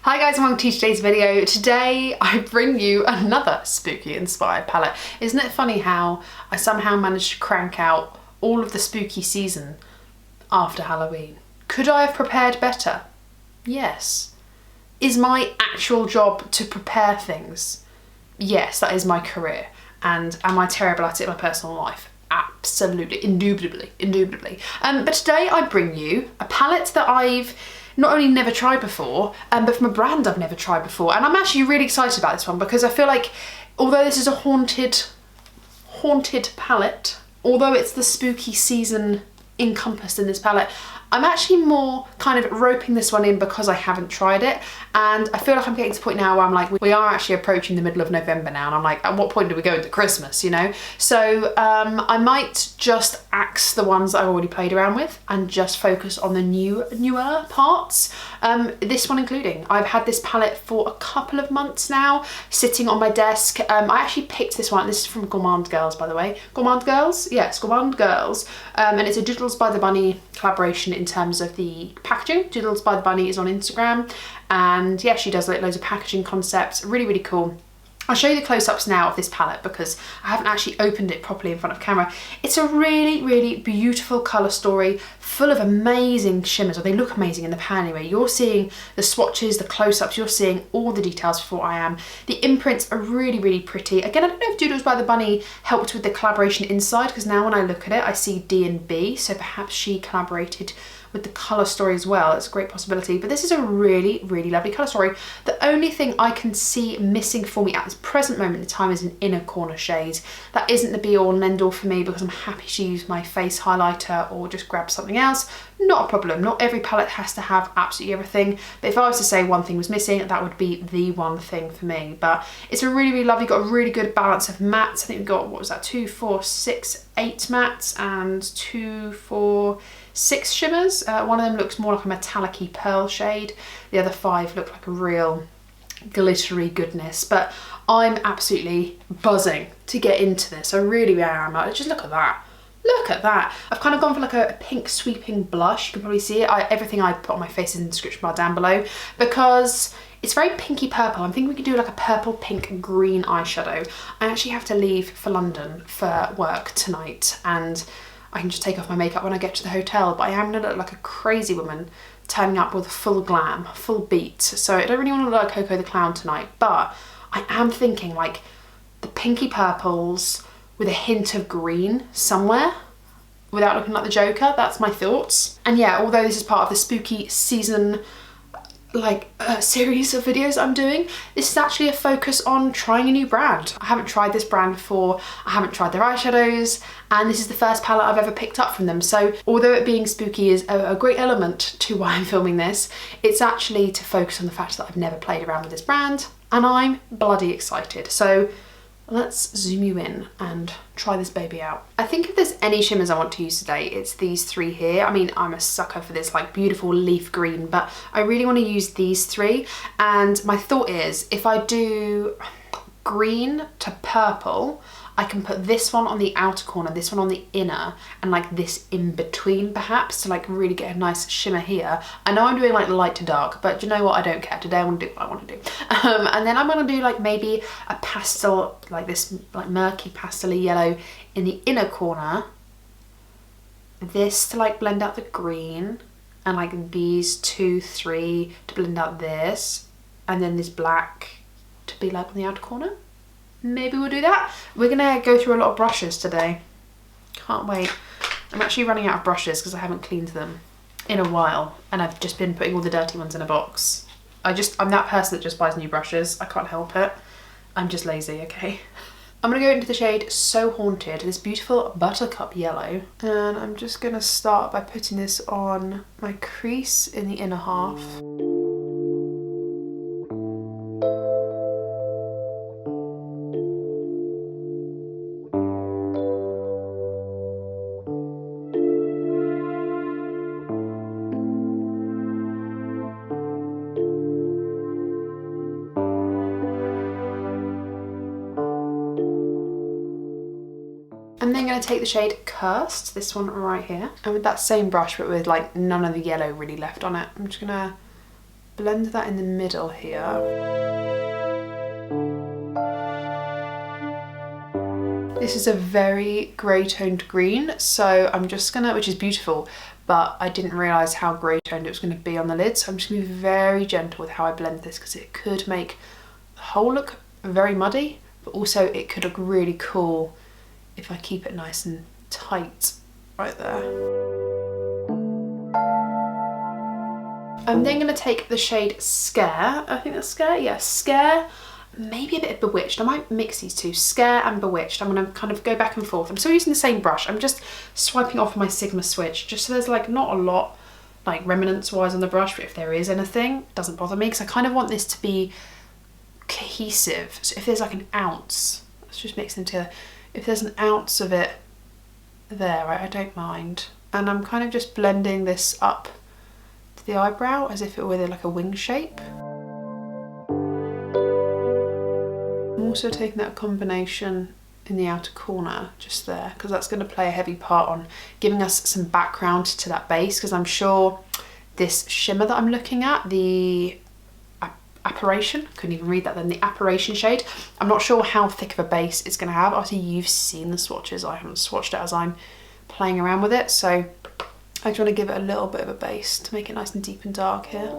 Hi guys and welcome to today's video. Today I bring you another spooky inspired palette. Isn't it funny how I somehow managed to crank out all of the spooky season after Halloween? Could I have prepared better? Yes. Is my actual job to prepare things? Yes, that is my career. And am I terrible at it in my personal life? Absolutely, indubitably. But today I bring you a palette that I've not only never tried before, but from a brand I've never tried before. And I'm actually really excited about this one because I feel like, although this is a haunted palette, although it's the spooky season encompassed in this palette, I'm actually more kind of roping this one in because I haven't tried it. And I feel like I'm getting to the point now where I'm like, we are actually approaching the middle of November now. And I'm like, at what point do we go into Christmas, you know? So I might just axe the ones that I've already played around with and just focus on the newer parts. This one including. I've had this palette for a couple of months now, sitting on my desk. I actually picked this one. This is from Gourmande Girls, by the way. Gourmande Girls? Yes, Gourmande Girls. And it's a Doodles by the Bunny collaboration in terms of the packaging. Doodles by the Bunny is on Instagram, and yeah, she does like loads of packaging concepts. Really cool. I'll show you the close-ups now of this palette because I haven't actually opened it properly in front of camera. It's a really beautiful colour story full of amazing shimmers, or they look amazing in the pan anyway. You're seeing the swatches, the close-ups, you're seeing all the details before I am. The imprints are really pretty. Again, I don't know if Doodles by the Bunny helped with the collaboration inside, because now when I look at it, I see D and B, so perhaps she collaborated with the colour story as well. It's a great possibility, but this is a really lovely colour story. The only thing I can see missing for me at this present moment in time is an inner corner shade. That isn't the be all and end all for me because I'm happy to use my face highlighter or just grab something else. Not a problem. Not every palette has to have absolutely everything, but if I was to say one thing was missing, that would be the one thing for me. But it's a really lovely, got a really good balance of mattes. I think we've got, what was that, 2, 4, 6, 8 mattes and 2, 4, 6 shimmers. One of them looks more like a metallic-y pearl shade. The other 5 look like a real glittery goodness. But I'm absolutely buzzing to get into this. I really am. Just look at that. Look at that. I've kind of gone for like a pink sweeping blush. You can probably see it. Everything I put on my face is in the description bar down below because it's very pinky purple. I'm thinking we could do like a purple, pink, green eyeshadow. I actually have to leave for London for work tonight, and I can just take off my makeup when I get to the hotel, but I am gonna look like a crazy woman turning up with full glam, full beat. So I don't really want to look like Coco the Clown tonight, but I am thinking like the pinky purples with a hint of green somewhere without looking like the Joker. That's my thoughts. And yeah, although this is part of the spooky season series of videos I'm doing, this is actually a focus on trying a new brand. I haven't tried this brand before, I haven't tried their eyeshadows, and this is the first palette I've ever picked up from them. So although it being spooky is a great element to why I'm filming this, it's actually to focus on the fact that I've never played around with this brand, and I'm bloody excited. So let's zoom you in and try this baby out. I think if there's any shimmers I want to use today, it's these 3 here. I mean, I'm a sucker for this like beautiful leaf green, but I really want to use these 3. And my thought is, if I do green to purple, I can put this one on the outer corner, this one on the inner, and like this in between perhaps to like really get a nice shimmer here. I know I'm doing like light to dark, but you know what, I don't care. Today I want to do what I want to do. And then I'm going to do like maybe a pastel, like this like murky pastel yellow in the inner corner. This to like blend out the green, and like these 2, 3 to blend out this, and then this black to be like on the outer corner. Maybe we'll do that. We're gonna go through a lot of brushes today. Can't wait. I'm actually running out of brushes because I haven't cleaned them in a while, and I've just been putting all the dirty ones in a box. I'm that person that just buys new brushes. I can't help it. I'm just lazy, okay? I'm gonna go into the shade So Haunted, this beautiful buttercup yellow. And I'm just gonna start by putting this on my crease in the inner half. I'm then going to take the shade Cursed, this one right here, and with that same brush but with like none of the yellow really left on it, I'm just going to blend that in the middle here. This is a very grey toned green, so I'm just gonna, which is beautiful, but I didn't realise how grey toned it was going to be on the lid, so I'm just going to be very gentle with how I blend this, because it could make the whole look very muddy, but also it could look really cool if I keep it nice and tight right there. I'm then going to take the shade Scare, I think that's Scare, yeah, Scare, maybe a bit of Bewitched. I might mix these two, Scare and Bewitched. I'm going to kind of go back and forth. I'm still using the same brush. I'm just swiping off my Sigma switch, just so there's like not a lot like remnants wise on the brush, but if there is anything, it doesn't bother me, because I kind of want this to be cohesive. So if there's like an ounce, let's just mix them together. If there's an ounce of it there, right, I don't mind. And I'm kind of just blending this up to the eyebrow as if it were like a wing shape. I'm also taking that combination in the outer corner just there, because that's going to play a heavy part on giving us some background to that base, because I'm sure this shimmer that I'm looking at, the Apparition, couldn't even read that then, the Apparition shade, I'm not sure how thick of a base it's going to have. Obviously you've seen the swatches, I haven't swatched it as I'm playing around with it, so I just want to give it a little bit of a base to make it nice and deep and dark here.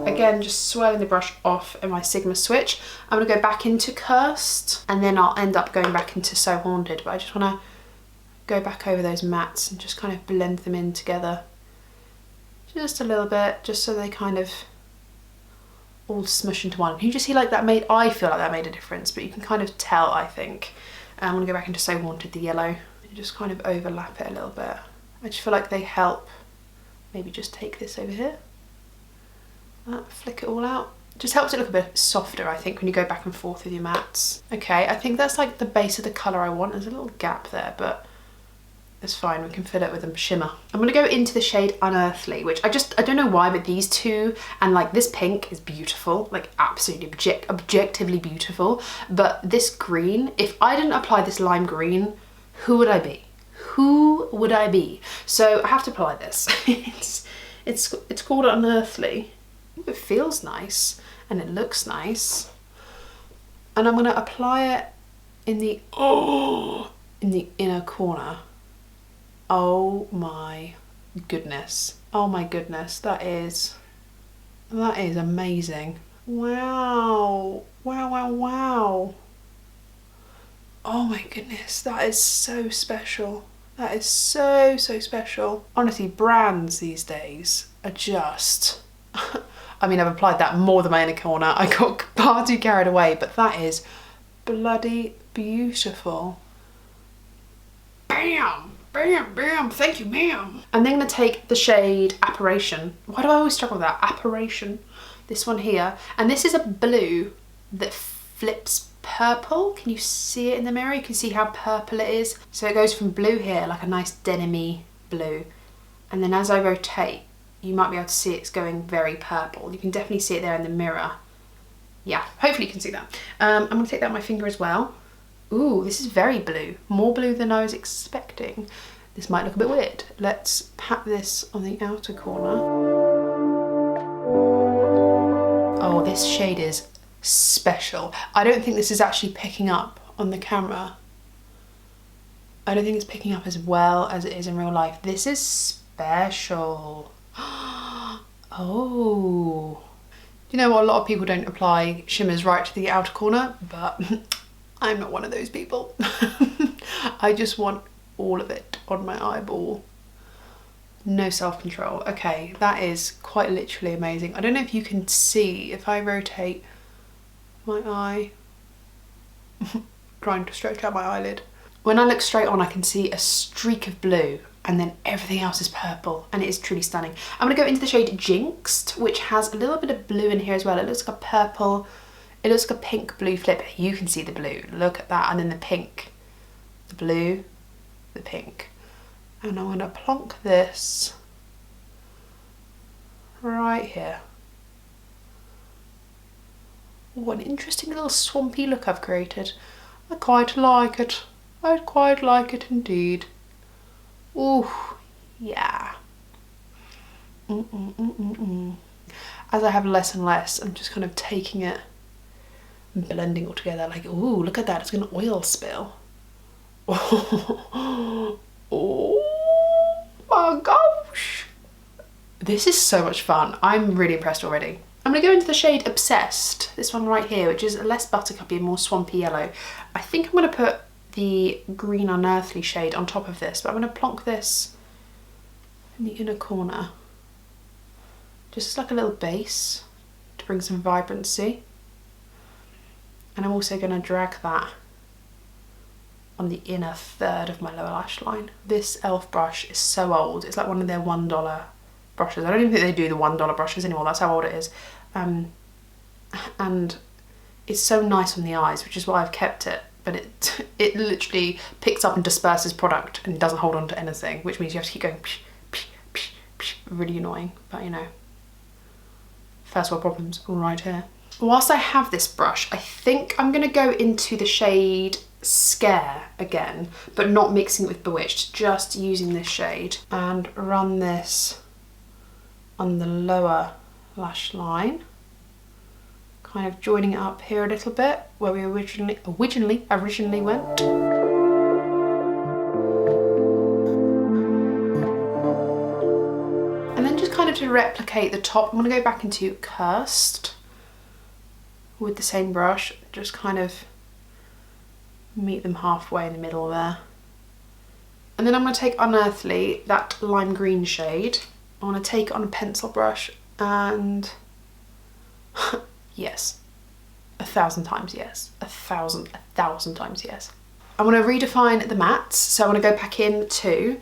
Again, just swirling the brush off in my Sigma switch. I'm going to go back into Cursed, and then I'll end up going back into So Haunted, but I just want to go back over those mattes and just kind of blend them in together. Just a little bit, just so they kind of all smush into one. You just see like that made, I feel like that made a difference, but you can kind of tell, I think. I'm going to go back into So Haunted, the yellow, and just kind of overlap it a little bit. I just feel like they help. Maybe just take this over here. Flick it all out. Just helps it look a bit softer, I think, when you go back and forth with your mattes. Okay, I think that's like the base of the colour I want. There's a little gap there, but it's fine. We can fill it with a shimmer. I'm going to go into the shade Unearthly, which I don't know why, but these two, and like this pink is beautiful, like absolutely objectively beautiful. But this green, if I didn't apply this lime green, who would I be? Who would I be? So I have to apply this. It's called Unearthly. It feels nice and it looks nice, and I'm going to apply it in the inner corner. Oh my goodness, oh my goodness, that is amazing. Wow, wow, wow, wow. Oh my goodness, that is so special. That is so special. Honestly, brands these days are just I mean, I've applied that more than my inner corner. I got far too carried away, but that is bloody beautiful. Bam, bam, bam, thank you, ma'am. I'm then gonna take the shade Apparition. Why do I always struggle with that? Apparition, this one here. And this is a blue that flips purple. Can you see it in the mirror? You can see how purple it is. So it goes from blue here, like a nice denim-y blue. And then as I rotate, you might be able to see it's going very purple. You can definitely see it there in the mirror. Yeah, hopefully you can see that. I'm gonna take that on my finger as well. Ooh, this is very blue. More blue than I was expecting. This might look a bit weird. Let's pat this on the outer corner. Oh, this shade is special. I don't think this is actually picking up on the camera. I don't think it's picking up as well as it is in real life. This is special. Oh, you know what, a lot of people don't apply shimmers right to the outer corner, but I'm not one of those people. I just want all of it on my eyeball. No self-control. Okay, that is quite literally amazing. I don't know if you can see, if I rotate my eye, trying to stretch out my eyelid. When I look straight on, I can see a streak of blue, and then everything else is purple, and it is truly stunning. I'm gonna go into the shade Jinxed, which has a little bit of blue in here as well. It looks like a purple, it looks like a pink blue flip. You can see the blue, look at that, and then the pink, the blue, the pink. And I'm gonna plonk this right here. What an interesting little swampy look I've created. I quite like it. I quite like it indeed. Ooh, yeah. As I have less and less, I'm just kind of taking it and blending all together. Like, ooh, look at that, it's gonna oil spill. Oh my gosh. This is so much fun. I'm really impressed already. I'm gonna go into the shade Obsessed, this one right here, which is less buttercuppy and more swampy yellow. I think I'm gonna put the Green Unearthly shade on top of this, but I'm gonna plonk this in the inner corner. Just like a little base to bring some vibrancy. And I'm also gonna drag that on the inner third of my lower lash line. This e.l.f. brush is so old. It's like one of their $1 brushes. I don't even think they do the $1 brushes anymore. That's how old it is. And it's so nice on the eyes, which is why I've kept it. But it literally picks up and disperses product and doesn't hold on to anything, which means you have to keep going psh, psh, psh, psh. Really annoying, but you know, first world problems all right here. Whilst I have this brush, I think I'm gonna go into the shade Scare again, but not mixing it with Bewitched, just using this shade, and run this on the lower lash line, kind of joining it up here a little bit where we originally went. And then just kind of to replicate the top, I'm gonna go back into Cursed with the same brush, just kind of meet them halfway in the middle there. And then I'm going to take Unearthly, that lime green shade. I want to take it on a pencil brush and yes, 1,000 times yes, a thousand times yes. I want to redefine the mattes, so I want to go back into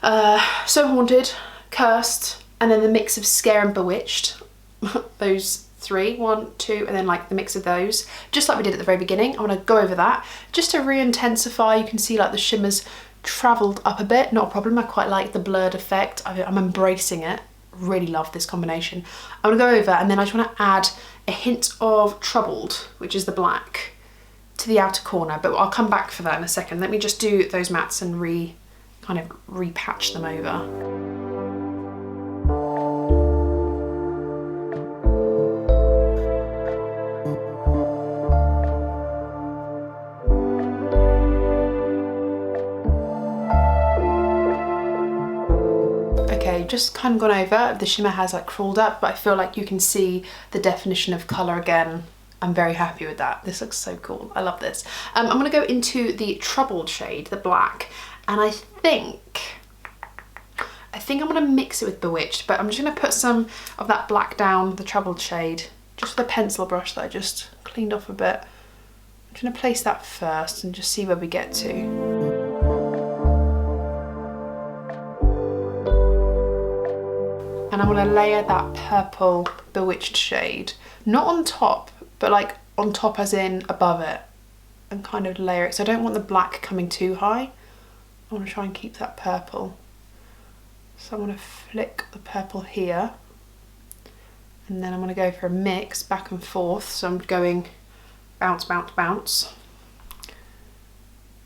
So Haunted, Cursed, and then the mix of Scare and Bewitched. Those three, 1, 2, and then like the mix of those, just like we did at the very beginning. I want to go over that just to re-intensify. You can see like the shimmers travelled up a bit, not a problem. I quite like the blurred effect. I'm embracing it. Really love this combination. I want to go over, and then I just want to add a hint of Troubled, which is the black, to the outer corner, but I'll come back for that in a second. Let me just do those mattes and kind of repatch them over. Just kind of gone over, the shimmer has like crawled up, but I feel like you can see the definition of colour again. I'm very happy with that. This looks so cool. I love this. I'm going to go into the Troubled shade, the black, and I think I'm going to mix it with Bewitched, but I'm just going to put some of that black down, the Troubled shade, just with a pencil brush that I just cleaned off a bit. I'm just going to place that first and just see where we get to. And I want to layer that purple Bewitched shade, not on top, but like on top as in above it, and kind of layer it. So I don't want the black coming too high. I want to try and keep that purple. So I'm going to flick the purple here, and then I'm going to go for a mix back and forth. So I'm going bounce, bounce, bounce,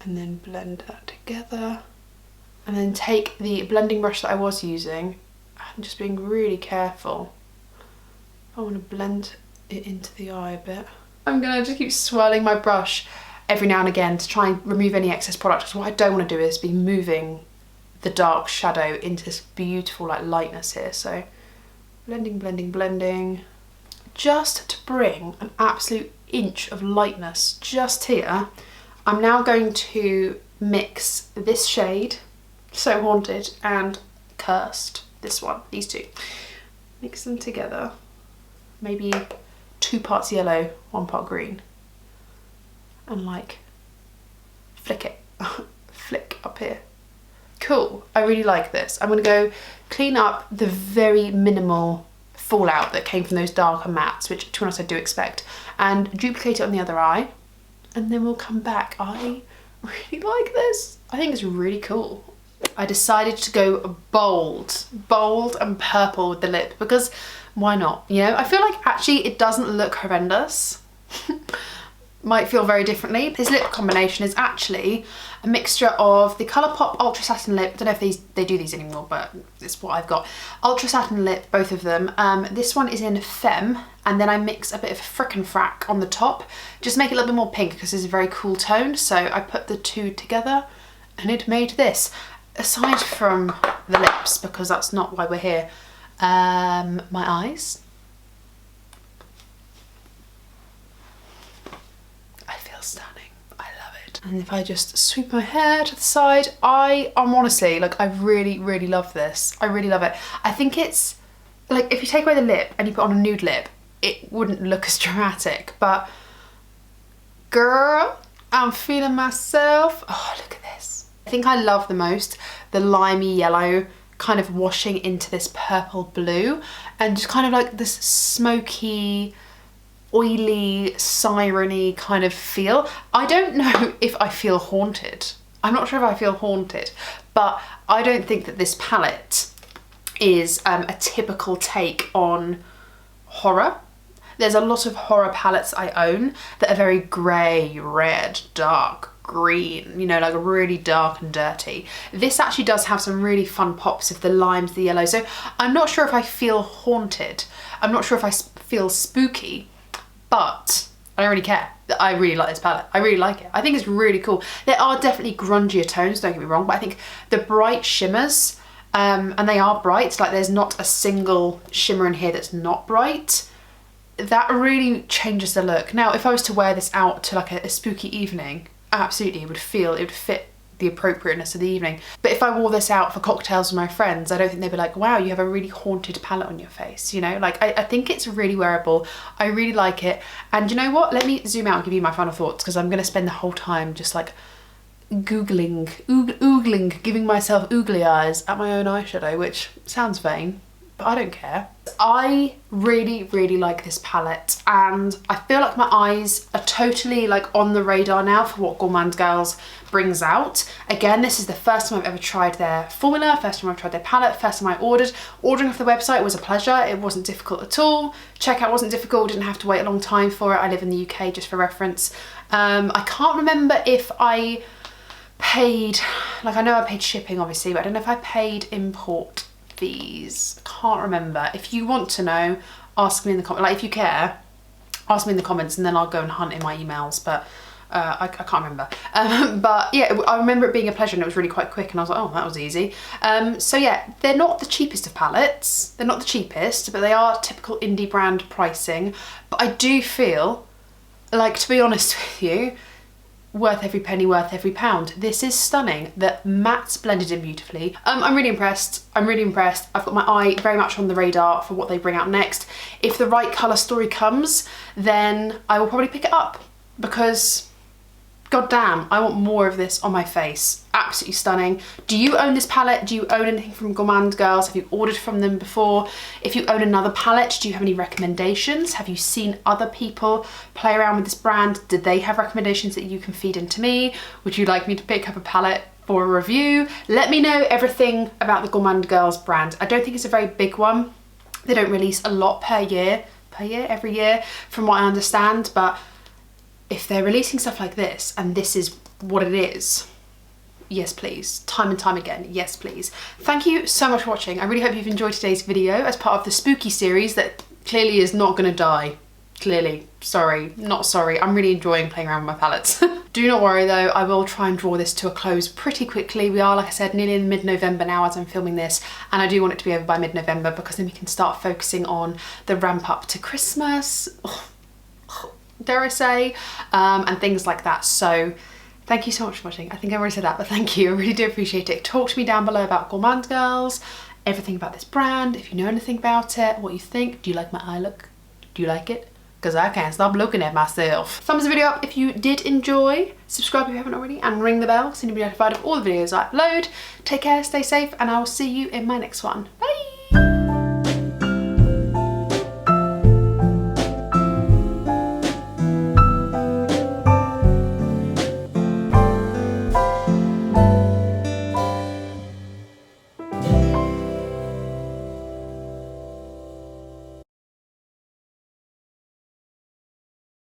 and then blend that together. And then take the blending brush that I was using, and just being really careful. I want to blend it into the eye a bit. I'm gonna just keep swirling my brush every now and again to try and remove any excess product, because what I don't want to do is be moving the dark shadow into this beautiful like lightness here. So blending, blending, blending, just to bring an absolute inch of lightness just here. I'm now going to mix this shade, So Haunted, and Cursed. This one, these two. Mix them together. Maybe 2 parts yellow, 1 part green. And like, flick it. Flick up here. Cool, I really like this. I'm gonna go clean up the very minimal fallout that came from those darker mattes, which to be honest I do expect, and duplicate it on the other eye. And then we'll come back. I really like this. I think it's really cool. I decided to go bold and purple with the lip, because why not? You know, I feel like actually it doesn't look horrendous. might feel very differently. This lip combination is actually a mixture of the Colourpop Ultra Satin Lip. I don't know if they do these anymore, but it's what I've got. Ultra Satin Lip, both of them. This one is in Femme, and then I mix a bit of Frick and Frack on the top. Just make it a little bit more pink because it's a very cool tone. So I put the two together and it made this. Aside from the lips, because that's not why we're here, my eyes. Stunning. I love it. And if I just sweep my hair to the side, I'm honestly, like, I really, really love this. I really love it. I think it's, like, if you take away the lip and you put on a nude lip, it wouldn't look as dramatic, but girl, I'm feeling myself. Oh, look at this. I think I love the most the limey yellow kind of washing into this purple blue and just kind of like this smoky, oily, siren-y kind of feel. I don't know if I feel haunted. I'm not sure if I feel haunted, but I don't think that this palette is a typical take on horror. There's a lot of horror palettes I own that are very grey, red, dark, green, you know, like really dark and dirty. This actually does have some really fun pops of the limes, the yellow. So I'm not sure if I feel haunted. I'm not sure if I feel spooky. But I don't really care. I really like this palette. I really like it. I think it's really cool. There are definitely grungier tones, don't get me wrong, but I think the bright shimmers, and they are bright, like there's not a single shimmer in here that's not bright. That really changes the look. Now, if I was to wear this out to like a spooky evening, absolutely, it would fit the appropriateness of the evening. But if I wore this out for cocktails with my friends, I don't think they'd be like, wow, you have a really haunted palette on your face, you know? Like, I think it's really wearable. I really like it. And you know what? Let me zoom out and give you my final thoughts, because I'm gonna spend the whole time just like oogling, giving myself oogly eyes at my own eyeshadow, which sounds vain, but I don't care. I really, really like this palette, and I feel like my eyes are totally like on the radar now for what Gourmande Girls brings out. Again, this is the first time I've ever tried their formula, first time I've tried their palette, first time I ordered. Ordering off the website was a pleasure. It wasn't difficult at all. Checkout wasn't difficult, didn't have to wait a long time for it. I live in the UK, just for reference. I can't remember if I paid, like I know I paid shipping obviously, but I don't know if I paid import fees. I can't remember. If you want to know, ask me in the comments. Like if you care, ask me in the comments and then I'll go and hunt in my emails, but I can't remember. But yeah, I remember it being a pleasure and it was really quite quick and I was like, oh, that was easy. So yeah, they're not the cheapest of palettes. They're not the cheapest, but they are typical indie brand pricing. But I do feel like, to be honest with you, worth every penny, worth every pound. This is stunning. The matte's blended in beautifully. I'm really impressed. I'm really impressed. I've got my eye very much on the radar for what they bring out next. If the right colour story comes, then I will probably pick it up, because god damn, I want more of this on my face. Absolutely stunning. Do you own this palette? Do you own anything from Gourmande Girls? Have you ordered from them before? If you own another palette, do you have any recommendations? Have you seen other people play around with this brand? Did they have recommendations that you can feed into me? Would you like me to pick up a palette for a review? Let me know everything about the Gourmande Girls brand. I don't think it's a very big one. They don't release a lot every year, from what I understand, but if they're releasing stuff like this and this is what it is, yes please, time and time again, yes please. Thank you so much for watching. I really hope you've enjoyed today's video as part of the spooky series that clearly is not gonna die. Clearly, sorry, not sorry. I'm really enjoying playing around with my palettes. Do not worry though, I will try and draw this to a close pretty quickly. We are, like I said, nearly in mid-November now as I'm filming this, and I do want it to be over by mid-November because then we can start focusing on the ramp up to Christmas. Dare I say, and things like that. So thank you so much for watching. I think I already said that, but thank you. I really do appreciate it. Talk to me down below about Gourmande Girls, everything about this brand, if you know anything about it, what you think. Do you like my eye look? Do you like it? Because I can't stop looking at myself. Thumbs the video up if you did enjoy, subscribe if you haven't already, and ring the bell so you'll be notified of all the videos I upload. Take care, stay safe, and I will see you in my next one.